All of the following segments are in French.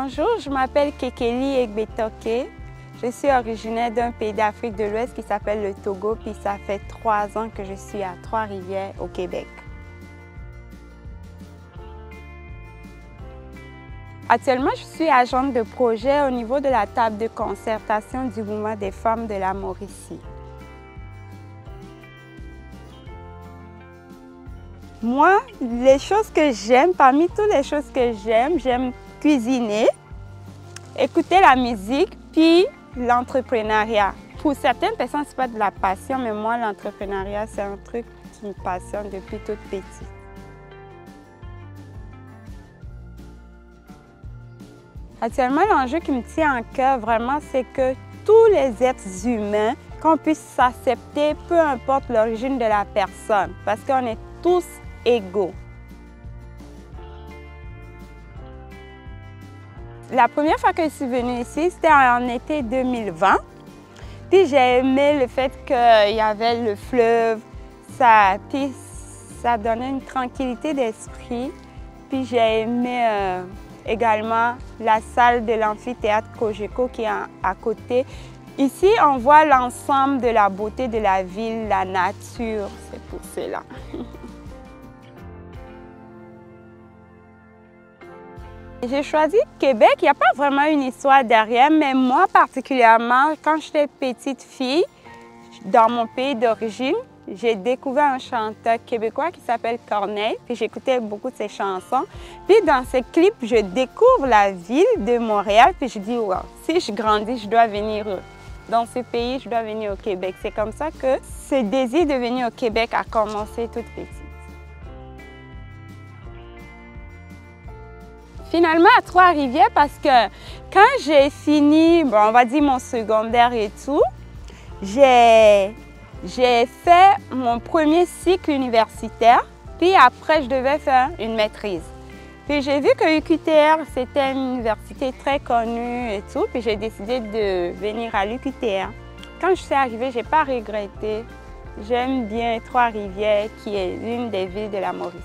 Bonjour, je m'appelle Kekeli Egbetoke. Je suis originaire d'un pays d'Afrique de l'Ouest qui s'appelle le Togo, puis ça fait 3 ans que je suis à Trois-Rivières au Québec. Actuellement, je suis agente de projet au niveau de la table de concertation du mouvement des femmes de la Mauricie. Moi, les choses que j'aime, parmi toutes les choses que j'aime cuisiner, écouter la musique, puis l'entrepreneuriat. Pour certaines personnes, ce n'est pas de la passion, mais moi, l'entrepreneuriat, c'est un truc qui me passionne depuis toute petite. Actuellement, l'enjeu qui me tient à cœur vraiment, c'est que tous les êtres humains, qu'on puisse s'accepter, peu importe l'origine de la personne, parce qu'on est tous égaux. La première fois que je suis venue ici, c'était en été 2020. Puis j'ai aimé le fait qu'il y avait le fleuve, ça donnait une tranquillité d'esprit. Puis j'ai aimé également la salle de l'amphithéâtre Cogeco qui est à côté. Ici, on voit l'ensemble de la beauté de la ville, la nature, c'est pour cela. J'ai choisi Québec, il n'y a pas vraiment une histoire derrière, mais moi particulièrement, quand j'étais petite fille, dans mon pays d'origine, j'ai découvert un chanteur québécois qui s'appelle Corneille, puis j'écoutais beaucoup de ses chansons. Puis dans ces clips, je découvre la ville de Montréal, puis je dis, wow, si je grandis, je dois venir dans ce pays, je dois venir au Québec. C'est comme ça que ce désir de venir au Québec a commencé toute petite. Finalement, à Trois-Rivières, parce que quand j'ai fini, bon, on va dire mon secondaire et tout, j'ai fait mon premier cycle universitaire, puis après, je devais faire une maîtrise. Puis j'ai vu que l'UQTR, c'était une université très connue et tout, puis j'ai décidé de venir à l'UQTR. Quand je suis arrivée, je n'ai pas regretté. J'aime bien Trois-Rivières, qui est l'une des villes de la Mauricie.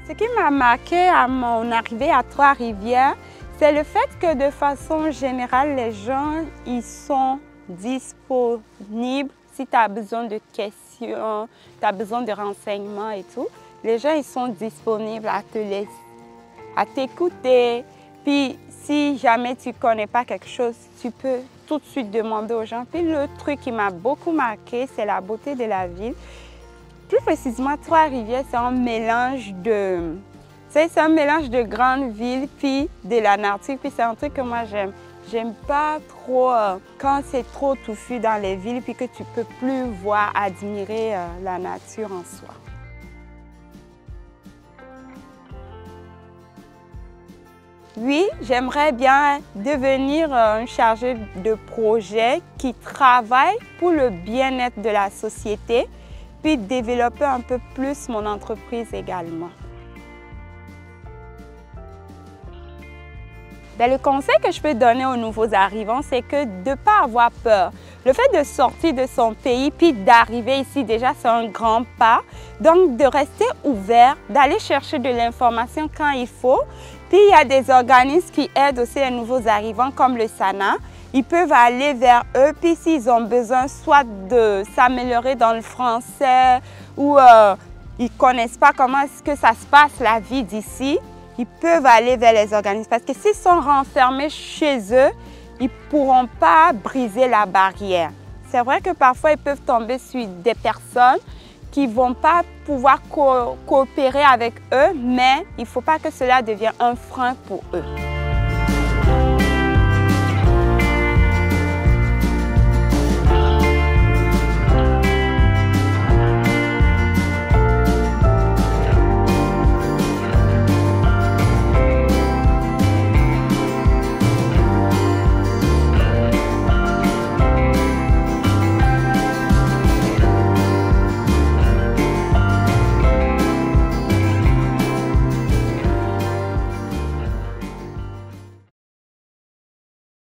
Ce qui m'a marqué à mon arrivée à Trois-Rivières, c'est le fait que de façon générale, les gens ils sont disponibles. Si tu as besoin de questions, tu as besoin de renseignements et tout, les gens ils sont disponibles à t'écouter. Puis si jamais tu ne connais pas quelque chose, tu peux tout de suite demander aux gens. Puis le truc qui m'a beaucoup marqué, c'est la beauté de la ville. Plus précisément, Trois-Rivières, c'est un mélange de... C'est un mélange de grandes villes puis de la nature. Puis c'est un truc que moi j'aime. J'aime pas trop quand c'est trop touffu dans les villes puis que tu peux plus voir, admirer la nature en soi. Oui, j'aimerais bien devenir un chargé de projet qui travaille pour le bien-être de la société, puis développer un peu plus mon entreprise également. Le conseil que je peux donner aux nouveaux arrivants, c'est que de ne pas avoir peur. Le fait de sortir de son pays puis d'arriver ici, déjà, c'est un grand pas. Donc, de rester ouvert, d'aller chercher de l'information quand il faut. Puis, il y a des organismes qui aident aussi les nouveaux arrivants, comme le SANA. Ils peuvent aller vers eux, puis s'ils ont besoin soit de s'améliorer dans le français ou ils ne connaissent pas comment est-ce que ça se passe, la vie d'ici, ils peuvent aller vers les organismes. Parce que s'ils sont renfermés chez eux, ils ne pourront pas briser la barrière. C'est vrai que parfois, ils peuvent tomber sur des personnes qui ne vont pas pouvoir coopérer avec eux, mais il ne faut pas que cela devienne un frein pour eux.